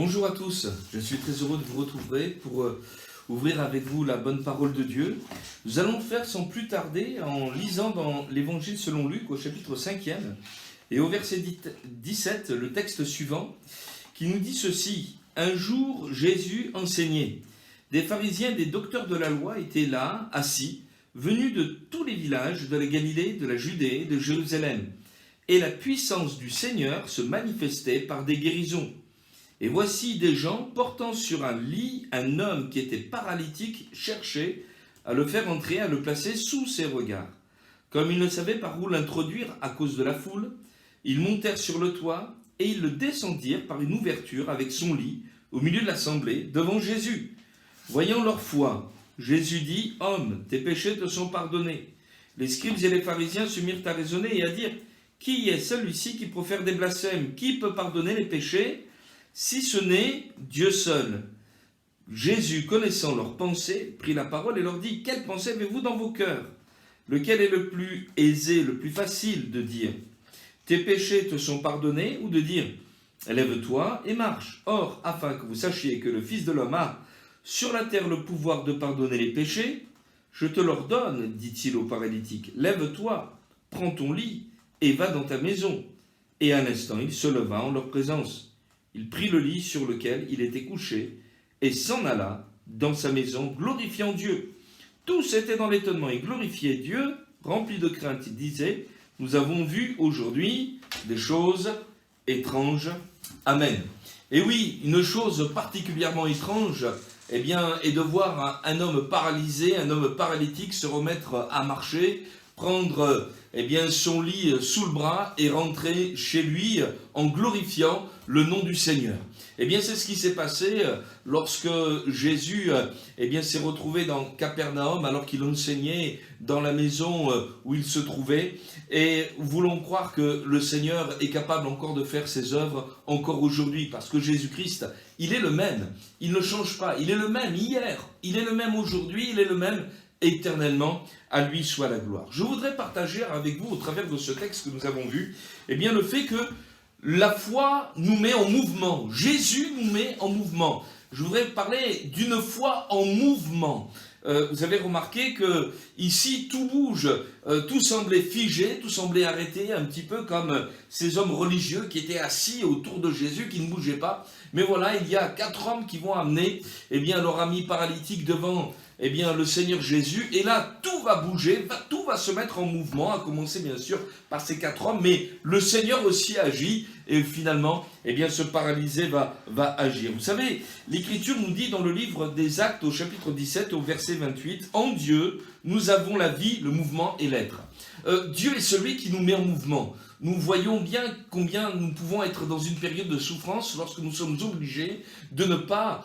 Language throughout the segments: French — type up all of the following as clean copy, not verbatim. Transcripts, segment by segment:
Bonjour à tous, je suis très heureux de vous retrouver pour ouvrir avec vous la bonne parole de Dieu. Nous allons le faire sans plus tarder en lisant dans l'évangile selon Luc au chapitre 5e et au verset 17, le texte suivant qui nous dit ceci. Un jour, Jésus enseignait. Des pharisiens, des docteurs de la loi étaient là, assis, venus de tous les villages de la Galilée, de la Judée, de Jérusalem. Et la puissance du Seigneur se manifestait par des guérisons. Et voici des gens portant sur un lit un homme qui était paralytique cherchaient à le faire entrer, à le placer sous ses regards. Comme ils ne savaient par où l'introduire à cause de la foule, ils montèrent sur le toit et ils le descendirent par une ouverture avec son lit au milieu de l'assemblée devant Jésus. Voyant leur foi, Jésus dit « Homme, tes péchés te sont pardonnés. » Les scribes et les pharisiens se mirent à raisonner et à dire « Qui est celui-ci qui profère des blasphèmes? Qui peut pardonner les péchés ? Si ce n'est Dieu seul. » Jésus, connaissant leurs pensées, prit la parole et leur dit « Quelle pensée avez-vous dans vos cœurs? Lequel est le plus aisé, le plus facile de dire « Tes péchés te sont pardonnés » ou de dire « Lève-toi et marche. » Or, afin que vous sachiez que le Fils de l'homme a sur la terre le pouvoir de pardonner les péchés, je te l'ordonne, dit-il au paralytique, lève-toi, prends ton lit et va dans ta maison. Et à l'instant, il se leva en leur présence. Il prit le lit sur lequel il était couché et s'en alla dans sa maison, glorifiant Dieu. Tous étaient dans l'étonnement et glorifiaient Dieu, remplis de crainte. Ils disaient, nous avons vu aujourd'hui des choses étranges. Amen. Et oui, une chose particulièrement étrange, est de voir un homme paralysé, un homme paralytique se remettre à marcher, prendre son lit sous le bras et rentrer chez lui en glorifiant le nom du Seigneur. C'est ce qui s'est passé lorsque Jésus s'est retrouvé dans Capernaum alors qu'il enseignait dans la maison où il se trouvait. Et voulons croire que le Seigneur est capable encore de faire ses œuvres encore aujourd'hui, parce que Jésus-Christ, il est le même, il ne change pas, il est le même hier, il est le même aujourd'hui, il est le même éternellement, à lui soit la gloire. Je voudrais partager avec vous, au travers de ce texte que nous avons vu, le fait que la foi nous met en mouvement. Jésus nous met en mouvement. Je voudrais parler d'une foi en mouvement. Vous avez remarqué que ici tout bouge, tout semblait figé, tout semblait arrêté, un petit peu comme ces hommes religieux qui étaient assis autour de Jésus, qui ne bougeaient pas. Mais voilà, il y a 4 hommes qui vont amener leur ami paralytique devant le Seigneur Jésus, et là tout va bouger, tout va se mettre en mouvement, à commencer bien sûr par ces 4 hommes, mais le Seigneur aussi agit, et finalement ce paralysé va agir. Vous savez, l'Écriture nous dit dans le livre des Actes au chapitre 17 au verset 28, en Dieu nous avons la vie, le mouvement et l'être. Dieu est celui qui nous met en mouvement. Nous voyons bien combien nous pouvons être dans une période de souffrance lorsque nous sommes obligés de ne pas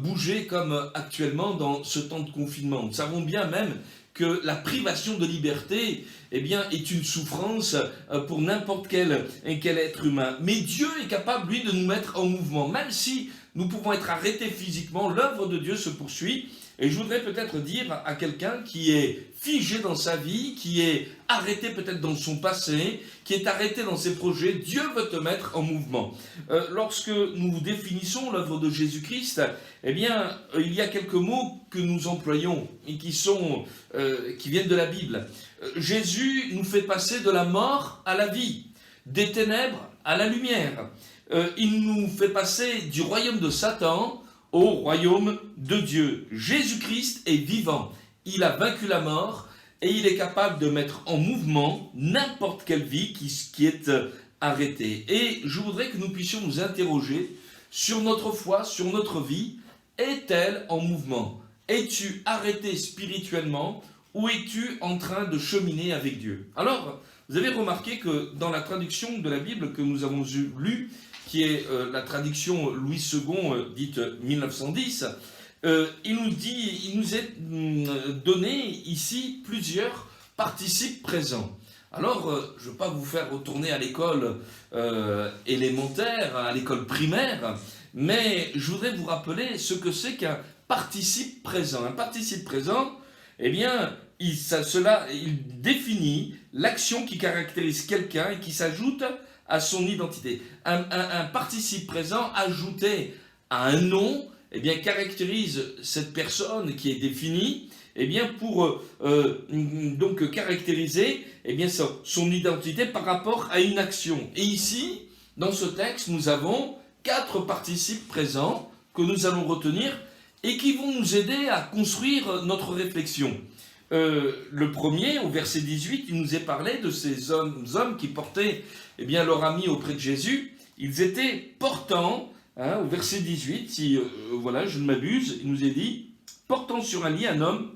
bouger comme actuellement dans ce temps de confinement. Nous savons bien même que la privation de liberté est une souffrance pour n'importe quel être humain. Mais Dieu est capable, lui, de nous mettre en mouvement. Même si nous pouvons être arrêtés physiquement, l'œuvre de Dieu se poursuit. Et je voudrais peut-être dire à quelqu'un qui est figé dans sa vie, qui est arrêté peut-être dans son passé, qui est arrêté dans ses projets, Dieu veut te mettre en mouvement. Lorsque nous définissons l'œuvre de Jésus-Christ, il y a quelques mots que nous employons et qui viennent de la Bible. Jésus nous fait passer de la mort à la vie, des ténèbres à la lumière. Il nous fait passer du royaume de Satan au royaume de Dieu. Jésus-Christ est vivant. Il a vaincu la mort et il est capable de mettre en mouvement n'importe quelle vie qui est arrêtée. Et je voudrais que nous puissions nous interroger sur notre foi, sur notre vie. Est-elle en mouvement? Es-tu arrêté spirituellement ou es-tu en train de cheminer avec Dieu? Alors, vous avez remarqué que dans la traduction de la Bible que nous avons lue, qui est la traduction Louis II, dite 1910, il nous est donné ici plusieurs participes présents. Alors, je ne veux pas vous faire retourner à l'école élémentaire, à l'école primaire, mais je voudrais vous rappeler ce que c'est qu'un participe présent. Un participe présent, il définit l'action qui caractérise quelqu'un et qui s'ajoute à son identité. Un participe présent ajouté à un nom, eh bien, caractérise cette personne qui est définie, eh bien, pour donc caractériser eh bien, son identité par rapport à une action. Et ici, dans ce texte, nous avons 4 participes présents que nous allons retenir et qui vont nous aider à construire notre réflexion. Le premier, au verset 18, il nous est parlé de ces hommes qui portaient eh bien, leur ami auprès de Jésus. Ils étaient portants, hein, au verset 18, si voilà, je ne m'abuse, il nous est dit, portant sur un lit un homme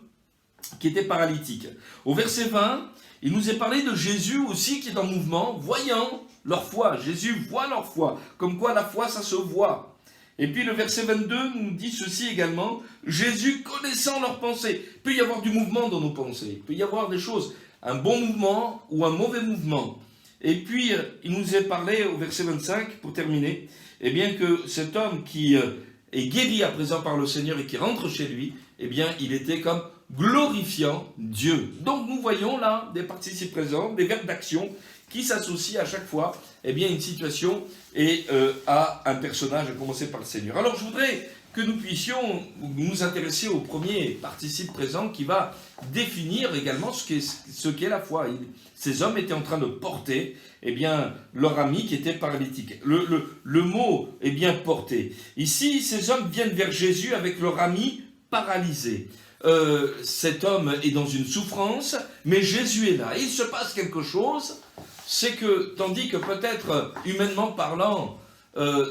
qui était paralytique. Au verset 20, il nous est parlé de Jésus aussi qui est en mouvement, voyant leur foi. Jésus voit leur foi, comme quoi la foi, ça se voit. Et puis le verset 22 nous dit ceci également, Jésus connaissant leurs pensées. Il peut y avoir du mouvement dans nos pensées, il peut y avoir des choses, un bon mouvement ou un mauvais mouvement. Et puis il nous est parlé au verset 25, pour terminer, eh bien que cet homme qui est guéri à présent par le Seigneur et qui rentre chez lui, eh bien il était comme glorifiant Dieu. Donc nous voyons là des participes présents, des verbes d'action qui s'associent à chaque fois eh bien, à une situation et à un personnage, à commencer par le Seigneur. Alors je voudrais que nous puissions nous intéresser au premier participe présent qui va définir également ce qu'est la foi. Ces hommes étaient en train de porter eh bien, leur ami qui était paralytique. Le mot est bien porté. Ici, ces hommes viennent vers Jésus avec leur ami paralysé. Cet homme est dans une souffrance, mais Jésus est là. Et il se passe quelque chose, c'est que, tandis que peut-être, humainement parlant,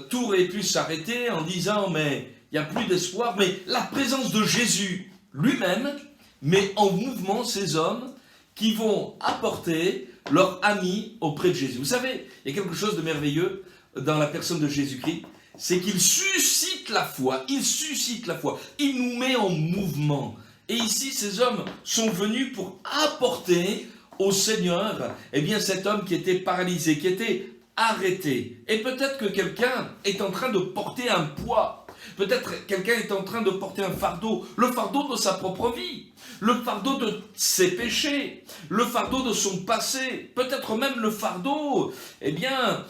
tout aurait pu s'arrêter en disant, mais il n'y a plus d'espoir, mais la présence de Jésus lui-même met en mouvement ces hommes qui vont apporter leur ami auprès de Jésus. Vous savez, il y a quelque chose de merveilleux dans la personne de Jésus-Christ, c'est qu'il suscite la foi, il nous met en mouvement. Et ici, ces hommes sont venus pour apporter au Seigneur, eh bien, cet homme qui était paralysé, qui était arrêté. Et peut-être que quelqu'un est en train de porter un poids. Peut-être quelqu'un est en train de porter un fardeau, le fardeau de sa propre vie, le fardeau de ses péchés, le fardeau de son passé, peut-être même le fardeau eh bien,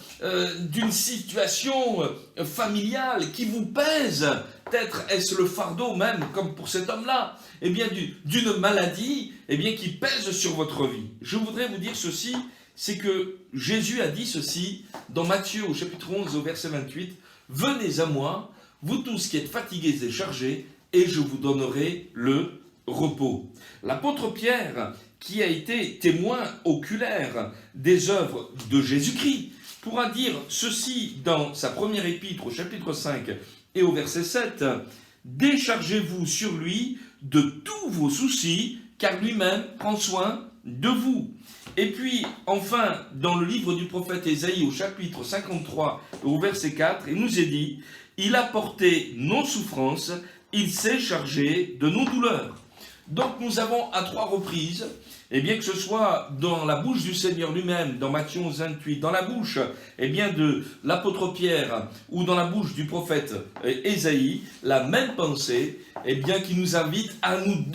d'une situation familiale qui vous pèse. Peut-être est-ce le fardeau même, comme pour cet homme-là, eh bien, d'une maladie eh bien, qui pèse sur votre vie. Je voudrais vous dire ceci, c'est que Jésus a dit ceci dans Matthieu au chapitre 11 au verset 28, « Venez à moi, vous tous qui êtes fatigués et chargés, et je vous donnerai le repos. » L'apôtre Pierre, qui a été témoin oculaire des œuvres de Jésus-Christ, pourra dire ceci dans sa première épître au chapitre 5 et au verset 7, « Déchargez-vous sur lui de tous vos soucis, car lui-même prend soin de vous. » Et puis, enfin, dans le livre du prophète Ésaïe au chapitre 53 au verset 4, il nous est dit, « Il a porté nos souffrances, il s'est chargé de nos douleurs. » Donc nous avons à 3 reprises, et bien que ce soit dans la bouche du Seigneur lui-même, dans Matthieu 11, 28, dans la bouche eh bien, de l'apôtre Pierre ou dans la bouche du prophète Ésaïe, la même pensée eh bien, qui nous invite à nous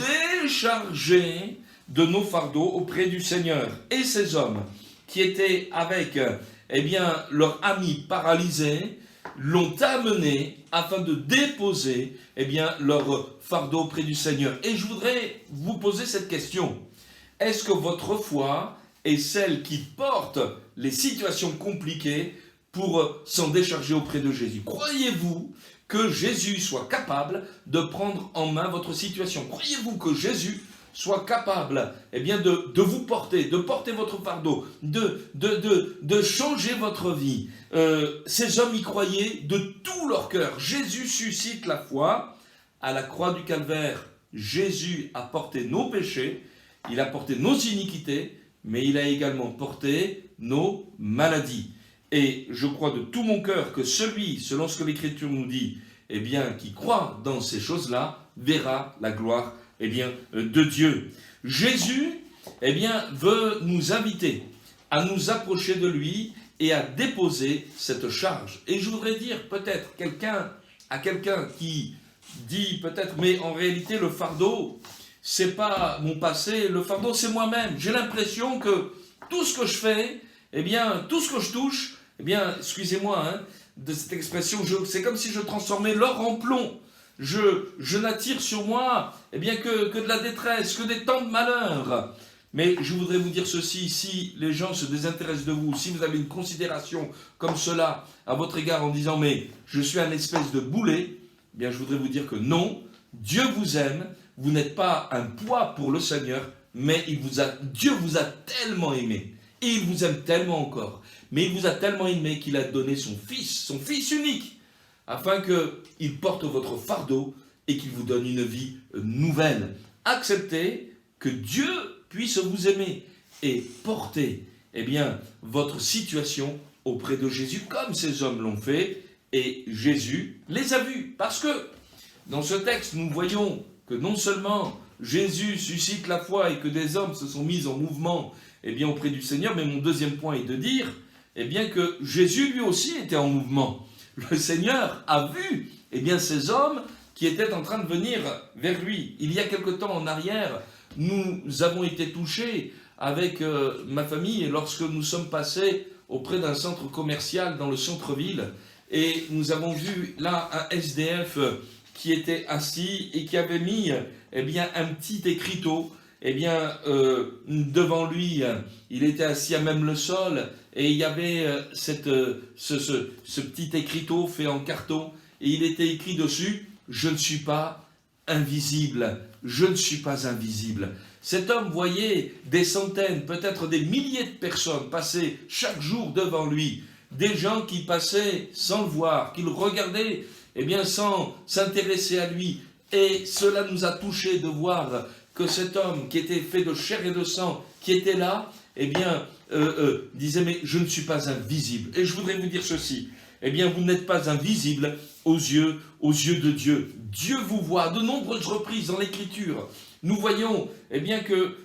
décharger de nos fardeaux auprès du Seigneur. Et ces hommes qui étaient avec eh bien, leur ami paralysé l'ont amené afin de déposer eh bien, leur fardeau auprès du Seigneur. Et je voudrais vous poser cette question. Est-ce que votre foi est celle qui porte les situations compliquées pour s'en décharger auprès de Jésus? Croyez-vous que Jésus soit capable de prendre en main votre situation? Croyez-vous que Jésus soit capable eh bien, de vous porter, de porter votre fardeau, de changer votre vie? Ces hommes y croyaient de tout leur cœur. Jésus suscite la foi. À la croix du Calvaire, Jésus a porté nos péchés, il a porté nos iniquités, mais il a également porté nos maladies. Et je crois de tout mon cœur que celui, selon ce que l'Écriture nous dit, eh bien, qui croit dans ces choses-là, verra la gloire eh bien, de Dieu. Jésus eh bien, veut nous inviter à nous approcher de lui et à déposer cette charge. Et je voudrais dire peut-être à quelqu'un qui dit peut-être, mais en réalité le fardeau, c'est pas mon passé, le fardeau c'est moi-même. J'ai l'impression que tout ce que je fais, eh bien, tout ce que je touche, eh bien, excusez-moi de cette expression, c'est comme si je transformais l'or en plomb. Je n'attire sur moi eh bien, que de la détresse, que des temps de malheur. Mais je voudrais vous dire ceci, si les gens se désintéressent de vous, si vous avez une considération comme cela à votre égard en disant « mais je suis un espèce de boulet », eh bien je voudrais vous dire que non, Dieu vous aime, vous n'êtes pas un poids pour le Seigneur, mais Dieu vous a tellement aimé, et il vous aime tellement encore, mais il vous a tellement aimé qu'il a donné son fils unique, afin qu'il porte votre fardeau et qu'il vous donne une vie nouvelle. Acceptez que Dieu puisse vous aimer et porter eh bien, votre situation auprès de Jésus, comme ces hommes l'ont fait, et Jésus les a vus. Parce que dans ce texte, nous voyons que non seulement Jésus suscite la foi et que des hommes se sont mis en mouvement eh bien, auprès du Seigneur, mais mon deuxième point est de dire eh bien, que Jésus lui aussi était en mouvement. Le Seigneur a vu eh bien, ces hommes qui étaient en train de venir vers lui. Il y a quelque temps en arrière, nous avons été touchés avec ma famille lorsque nous sommes passés auprès d'un centre commercial dans le centre-ville et nous avons vu là un SDF qui était assis et qui avait mis eh bien, un petit écriteau eh bien, devant lui. Il était assis à même le sol et il y avait ce petit écriteau fait en carton et il était écrit dessus « Je ne suis pas invisible, je ne suis pas invisible ». Cet homme voyait des centaines, peut-être des milliers de personnes passer chaque jour devant lui, des gens qui passaient sans le voir, qui le regardaient eh bien, sans s'intéresser à lui. Et cela nous a touchés de voir que cet homme qui était fait de chair et de sang, qui était là, eh bien, disait « mais je ne suis pas invisible ». Et je voudrais vous dire ceci, eh bien, vous n'êtes pas invisible aux yeux de Dieu. Dieu vous voit de nombreuses reprises dans l'Écriture. Nous voyons eh bien, que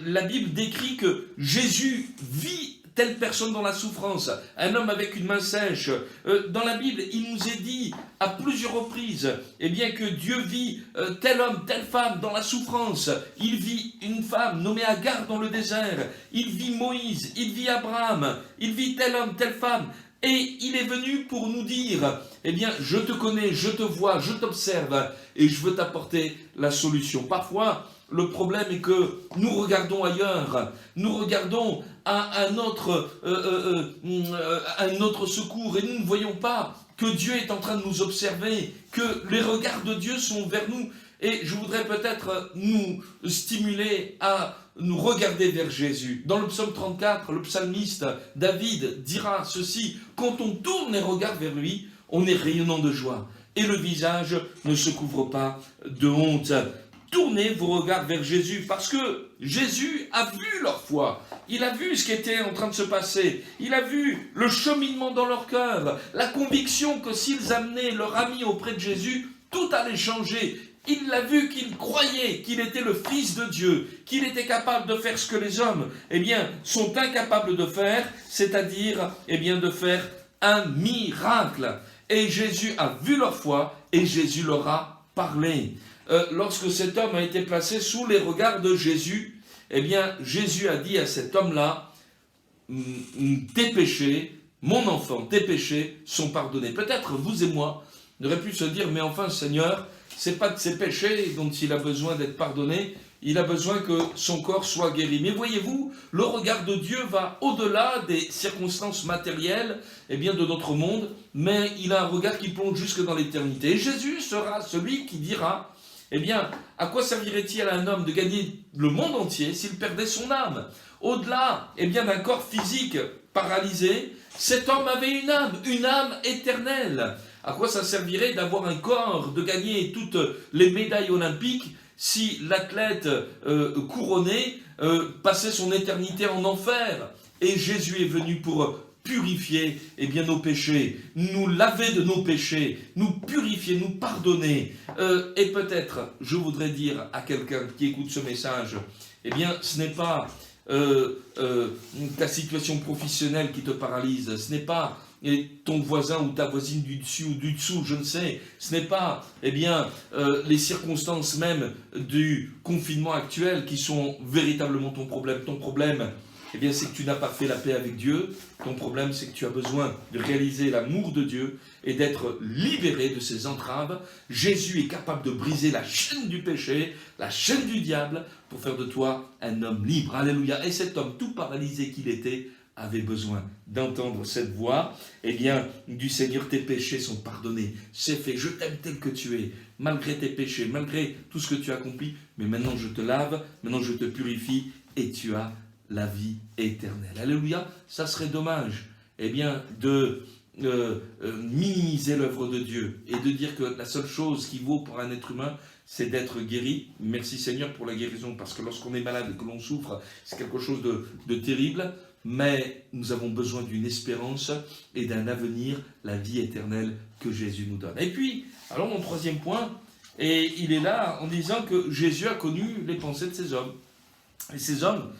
la Bible décrit que Jésus vit telle personne dans la souffrance, un homme avec une main sèche. Dans la Bible, il nous est dit à plusieurs reprises eh bien, que Dieu vit tel homme, telle femme dans la souffrance. Il vit une femme nommée Agar dans le désert. Il vit Moïse, il vit Abraham, il vit tel homme, telle femme. Et il est venu pour nous dire, eh bien, je te connais, je te vois, je t'observe et je veux t'apporter la solution. Parfois, le problème est que nous regardons ailleurs, nous regardons à un autre secours et nous ne voyons pas que Dieu est en train de nous observer, que les regards de Dieu sont vers nous. Et je voudrais peut-être nous stimuler à nous regarder vers Jésus. Dans le psaume 34, le psalmiste David dira ceci, « Quand on tourne les regards vers lui, on est rayonnant de joie, et le visage ne se couvre pas de honte. » Tournez vos regards vers Jésus, parce que Jésus a vu leur foi. Il a vu ce qui était en train de se passer. Il a vu le cheminement dans leur cœur, la conviction que s'ils amenaient leur ami auprès de Jésus, tout allait changer. Il l'a vu qu'il croyait qu'il était le Fils de Dieu, qu'il était capable de faire ce que les hommes eh bien, sont incapables de faire, c'est-à-dire eh bien, de faire un miracle. Et Jésus a vu leur foi et Jésus leur a parlé. Lorsque cet homme a été placé sous les regards de Jésus, eh bien, Jésus a dit à cet homme-là, tes péchés, mon enfant, tes péchés sont pardonnés. Peut-être vous et moi, on aurait pu se dire, mais enfin, Seigneur, c'est pas de ses péchés dont il a besoin d'être pardonné, il a besoin que son corps soit guéri. Mais voyez-vous, le regard de Dieu va au-delà des circonstances matérielles eh bien, de notre monde, mais il a un regard qui plonge jusque dans l'éternité. Et Jésus sera celui qui dira, eh bien, à quoi servirait-il à un homme de gagner le monde entier s'il perdait son âme? Au-delà eh bien, d'un corps physique paralysé, cet homme avait une âme éternelle. À quoi ça servirait d'avoir un corps, de gagner toutes les médailles olympiques si l'athlète couronné passait son éternité en enfer? Et Jésus est venu pour purifier eh bien, nos péchés, nous laver de nos péchés, nous purifier, nous pardonner. Et peut-être, je voudrais dire à quelqu'un qui écoute ce message, eh bien, ce n'est pas ta situation professionnelle qui te paralyse, ce n'est pas ton voisin ou ta voisine du dessus ou du dessous, je ne sais, ce n'est pas eh bien, les circonstances même du confinement actuel qui sont véritablement ton problème. Ton problème, eh bien c'est que tu n'as pas fait la paix avec Dieu. Ton problème, c'est que tu as besoin de réaliser l'amour de Dieu et d'être libéré de ses entraves. Jésus est capable de briser la chaîne du péché, la chaîne du diable, pour faire de toi un homme libre. Alléluia. Et cet homme, tout paralysé qu'il était, avait besoin d'entendre cette voix, eh bien, du Seigneur, tes péchés sont pardonnés, c'est fait, je t'aime tel que tu es, malgré tes péchés, malgré tout ce que tu as accompli, mais maintenant je te lave, maintenant je te purifie, et tu as la vie éternelle. Alléluia, ça serait dommage, eh bien, de minimiser l'œuvre de Dieu, et de dire que la seule chose qui vaut pour un être humain, c'est d'être guéri. Merci Seigneur pour la guérison, parce que lorsqu'on est malade et que l'on souffre, c'est quelque chose de terrible, mais nous avons besoin d'une espérance et d'un avenir, la vie éternelle que Jésus nous donne. Et puis, alors mon troisième point, et il est là en disant que Jésus a connu les pensées de ces hommes. Et ces hommes,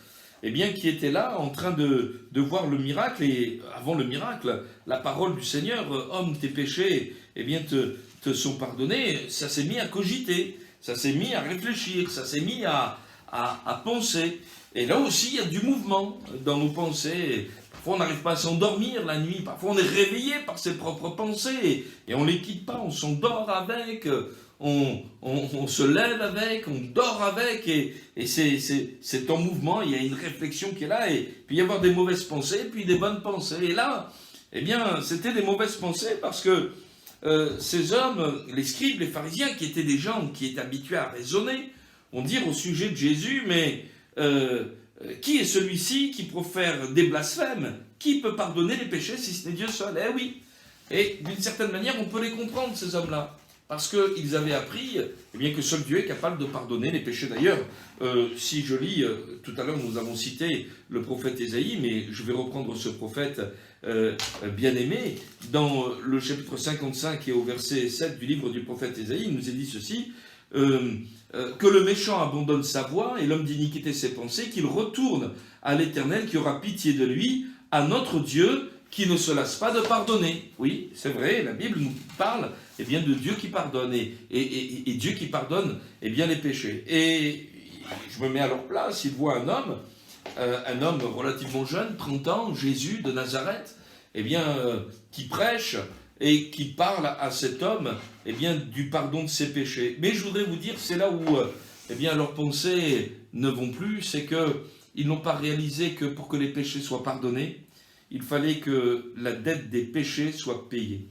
eh bien, qui étaient là en train de voir le miracle, et avant le miracle, la parole du Seigneur, homme, tes péchés, eh bien, te sont pardonnés, ça s'est mis à cogiter, ça s'est mis à réfléchir, ça s'est mis à penser. Et là aussi, il y a du mouvement dans nos pensées. Parfois, on n'arrive pas à s'endormir la nuit. Parfois, on est réveillé par ses propres pensées. Et on ne les quitte pas, on s'endort avec, on se lève avec, on dort avec. Et c'est en mouvement, il y a une réflexion qui est là. Et puis, il y avoir des mauvaises pensées, puis des bonnes pensées. Et là, eh bien, c'était des mauvaises pensées parce que ces hommes, les scribes, les pharisiens, qui étaient des gens qui étaient habitués à raisonner, vont dire au sujet de Jésus, mais qui est celui-ci qui profère des blasphèmes? Qui peut pardonner les péchés si ce n'est Dieu seul? Eh oui. Et d'une certaine manière, on peut les comprendre, ces hommes-là. Parce qu'ils avaient appris eh bien, que seul Dieu est capable de pardonner les péchés. D'ailleurs, si je lis, tout à l'heure nous avons cité le prophète Ésaïe, mais je vais reprendre ce prophète bien-aimé. Dans le chapitre 55 et au verset 7 du livre du prophète Ésaïe, il nous est dit ceci, que le méchant abandonne sa voie et l'homme d'iniquité ses pensées, qu'il retourne à l'Éternel qui aura pitié de lui, à notre Dieu qui ne se lasse pas de pardonner. Oui, c'est vrai, la Bible nous parle eh bien, de Dieu qui pardonne, et Dieu qui pardonne eh bien, les péchés. Et je me mets à leur place, ils voient un homme relativement jeune, 30 ans, Jésus de Nazareth, eh bien, qui prêche et qui parle à cet homme eh bien, du pardon de ses péchés. Mais je voudrais vous dire, c'est là où eh bien, leurs pensées ne vont plus, c'est qu'ils n'ont pas réalisé que pour que les péchés soient pardonnés, il fallait que la dette des péchés soit payée.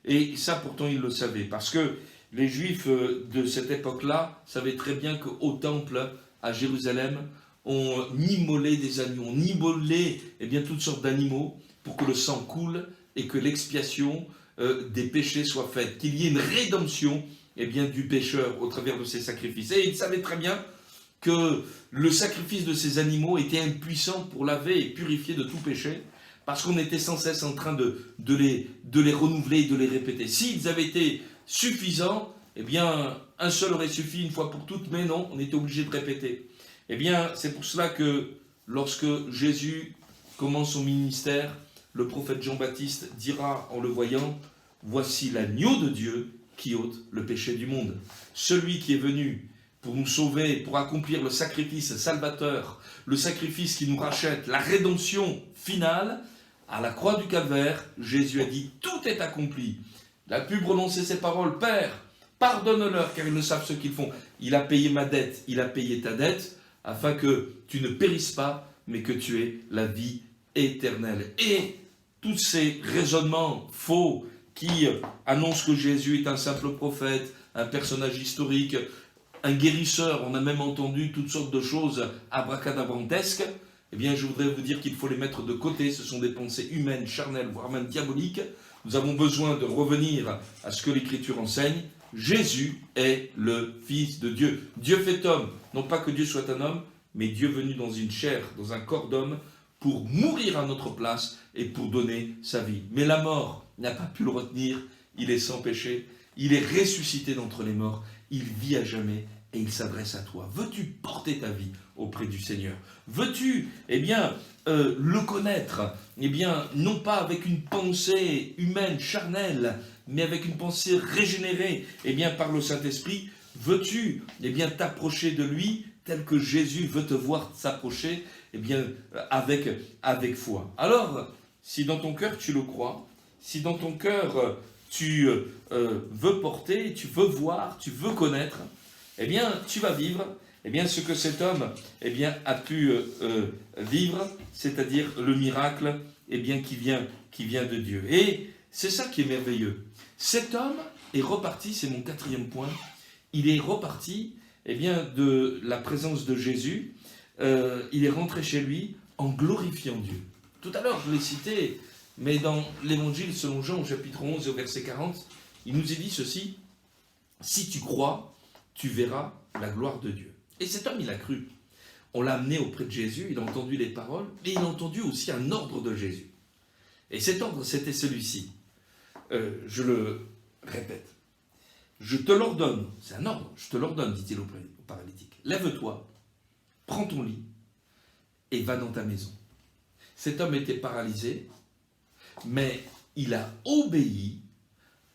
Et ça, pourtant, ils le savaient, parce que les Juifs de cette époque-là savaient très bien qu'au temple, à Jérusalem, on immolait des agneaux, on immolait eh bien, toutes sortes d'animaux pour que le sang coule et que l'expiation des péchés soit faite, qu'il y ait une rédemption eh bien, du pécheur au travers de ces sacrifices. Et ils savaient très bien que le sacrifice de ces animaux était impuissant pour laver et purifier de tout péché, parce qu'on était sans cesse en train de les renouveler et de les répéter. S'ils avaient été suffisants, eh bien, un seul aurait suffi une fois pour toutes, mais non, on était obligé de répéter. Eh bien, c'est pour cela que lorsque Jésus commence son ministère, le prophète Jean-Baptiste dira en le voyant, « Voici l'agneau de Dieu qui ôte le péché du monde. » Celui qui est venu pour nous sauver, pour accomplir le sacrifice salvateur, le sacrifice qui nous rachète, la rédemption finale, à la croix du Calvaire, Jésus a dit « Tout est accompli ». Il a pu prononcer ces paroles « Père, pardonne-leur car ils ne savent ce qu'ils font. » Il a payé ma dette, il a payé ta dette, afin que tu ne périsses pas, mais que tu aies la vie éternelle. Et tous ces raisonnements faux qui annoncent que Jésus est un simple prophète, un personnage historique, un guérisseur, on a même entendu toutes sortes de choses abracadabrantesques, eh bien je voudrais vous dire qu'il faut les mettre de côté. Ce sont des pensées humaines, charnelles, voire même diaboliques. Nous avons besoin de revenir à ce que l'Écriture enseigne. Jésus est le Fils de Dieu. Dieu fait homme. Non pas que Dieu soit un homme, mais Dieu venu dans une chair, dans un corps d'homme, pour mourir à notre place et pour donner sa vie. Mais la mort n'a pas pu le retenir. Il est sans péché. Il est ressuscité d'entre les morts. Il vit à jamais et il s'adresse à toi. Veux-tu porter ta vie auprès du Seigneur? Veux-tu, eh bien, le connaître? Eh bien, non pas avec une pensée humaine, charnelle, mais avec une pensée régénérée, eh bien, par le Saint-Esprit. Veux-tu, eh bien, t'approcher de lui, tel que Jésus veut te voir s'approcher, eh bien, avec foi. Alors, si dans ton cœur tu le crois, si dans ton cœur tu veux porter, tu veux voir, tu veux connaître, eh bien, tu vas vivre eh bien, ce que cet homme eh bien, a pu vivre, c'est-à-dire le miracle eh bien, qui vient de Dieu. Et c'est ça qui est merveilleux. Cet homme est reparti, c'est mon 4e point, il est reparti eh bien, de la présence de Jésus, il est rentré chez lui en glorifiant Dieu. Tout à l'heure, je l'ai cité, mais dans l'évangile selon Jean, au chapitre 11 et au verset 40, il nous est dit ceci, « Si tu crois, tu verras la gloire de Dieu. » Et cet homme, il a cru. On l'a amené auprès de Jésus, il a entendu les paroles, mais il a entendu aussi un ordre de Jésus. Et cet ordre, c'était celui-ci. Je le répète. Je te l'ordonne, c'est un ordre, je te l'ordonne, dit-il au paralytique. Lève-toi, prends ton lit et va dans ta maison. Cet homme était paralysé, mais il a obéi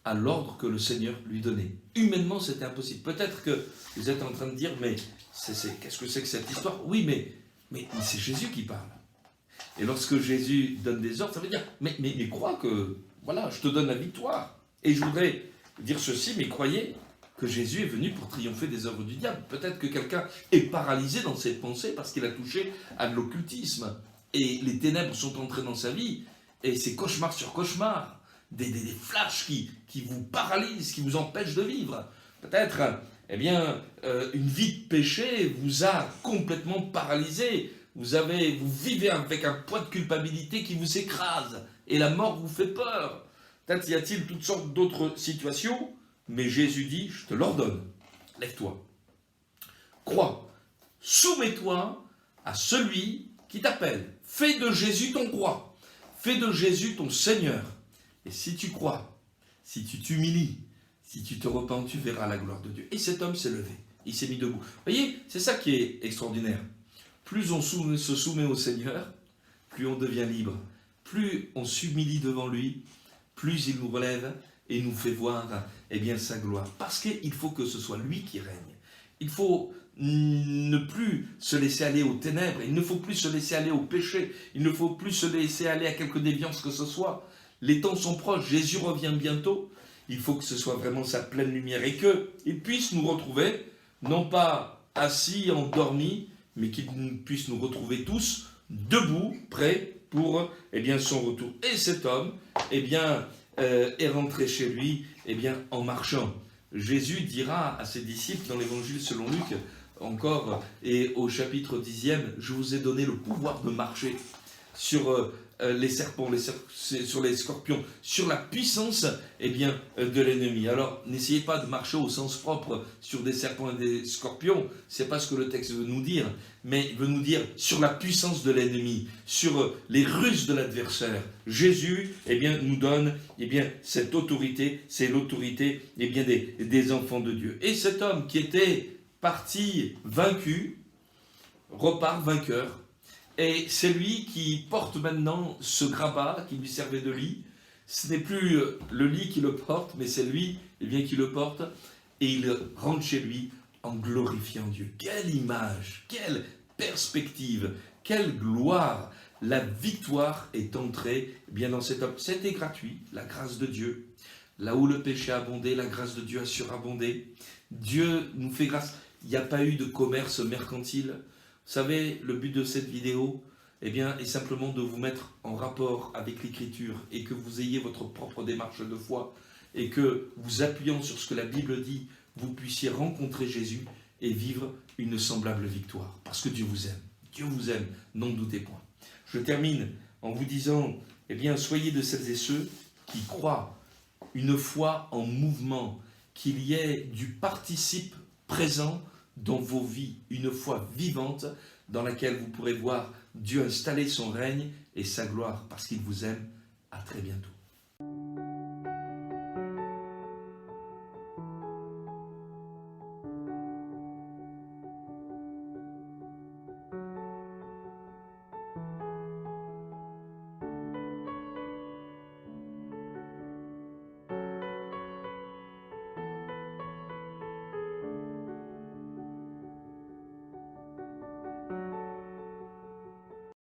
à l'ordre que le Seigneur lui donnait. Humainement, c'était impossible. Peut-être que vous êtes en train de dire, mais qu'est-ce que c'est que cette histoire? Oui, mais c'est Jésus qui parle. Et lorsque Jésus donne des ordres, ça veut dire, mais crois que, voilà, je te donne la victoire. Et je voudrais dire ceci, mais croyez que Jésus est venu pour triompher des œuvres du diable. Peut-être que quelqu'un est paralysé dans ses pensées parce qu'il a touché à de l'occultisme. Et les ténèbres sont entrées dans sa vie, et c'est cauchemar sur cauchemar, des flashs qui vous paralysent, qui vous empêchent de vivre. Peut-être, eh bien, une vie de péché vous a complètement paralysé. Vous vivez avec un poids de culpabilité qui vous écrase, et la mort vous fait peur. Peut-être y a-t-il toutes sortes d'autres situations, mais Jésus dit, je te l'ordonne, lève-toi, crois, soumets-toi à celui qui t'appelle, fais de Jésus ton roi, fais de Jésus ton Seigneur, et si tu crois, si tu t'humilies, si tu te repens, tu verras la gloire de Dieu. Et cet homme s'est levé, il s'est mis debout. Vous voyez, c'est ça qui est extraordinaire. Plus on se soumet au Seigneur, plus on devient libre, plus on s'humilie devant lui, plus il nous relève et nous fait voir eh bien, sa gloire. Parce qu'il faut que ce soit lui qui règne. Il faut ne plus se laisser aller aux ténèbres, il ne faut plus se laisser aller au péché, il ne faut plus se laisser aller à quelque déviance que ce soit. Les temps sont proches, Jésus revient bientôt, il faut que ce soit vraiment sa pleine lumière et qu'il puisse nous retrouver, non pas assis, endormis, mais qu'il puisse nous retrouver tous debout, prêts pour eh bien, son retour. Et cet homme eh bien, est rentré chez lui eh bien, en marchant. Jésus dira à ses disciples dans l'évangile selon Luc, encore, et au chapitre 10e, je vous ai donné le pouvoir de marcher sur les serpents, sur les scorpions, sur la puissance eh bien, de l'ennemi. Alors, n'essayez pas de marcher au sens propre sur des serpents et des scorpions, c'est pas ce que le texte veut nous dire, mais il veut nous dire sur la puissance de l'ennemi, sur les ruses de l'adversaire. Jésus eh bien, nous donne eh bien, cette autorité, c'est l'autorité eh bien, des enfants de Dieu. Et cet homme qui était parti vaincu, repart vainqueur. Et c'est lui qui porte maintenant ce grabat qui lui servait de lit. Ce n'est plus le lit qui le porte, mais c'est lui eh bien, qui le porte. Et il rentre chez lui en glorifiant Dieu. Quelle image, quelle perspective, quelle gloire. La victoire est entrée eh bien, dans cet homme. C'était gratuit, la grâce de Dieu. Là où le péché a abondé, la grâce de Dieu a surabondé. Dieu nous fait grâce. Il n'y a pas eu de commerce mercantile. Vous savez, le but de cette vidéo eh bien, est simplement de vous mettre en rapport avec l'Écriture et que vous ayez votre propre démarche de foi et que, vous appuyant sur ce que la Bible dit, vous puissiez rencontrer Jésus et vivre une semblable victoire. Parce que Dieu vous aime. Dieu vous aime, n'en doutez point. Je termine en vous disant, eh bien, soyez de celles et ceux qui croient une foi en mouvement, qu'il y ait du participe présent dans vos vies, une foi vivante dans laquelle vous pourrez voir Dieu installer son règne et sa gloire parce qu'il vous aime. À très bientôt.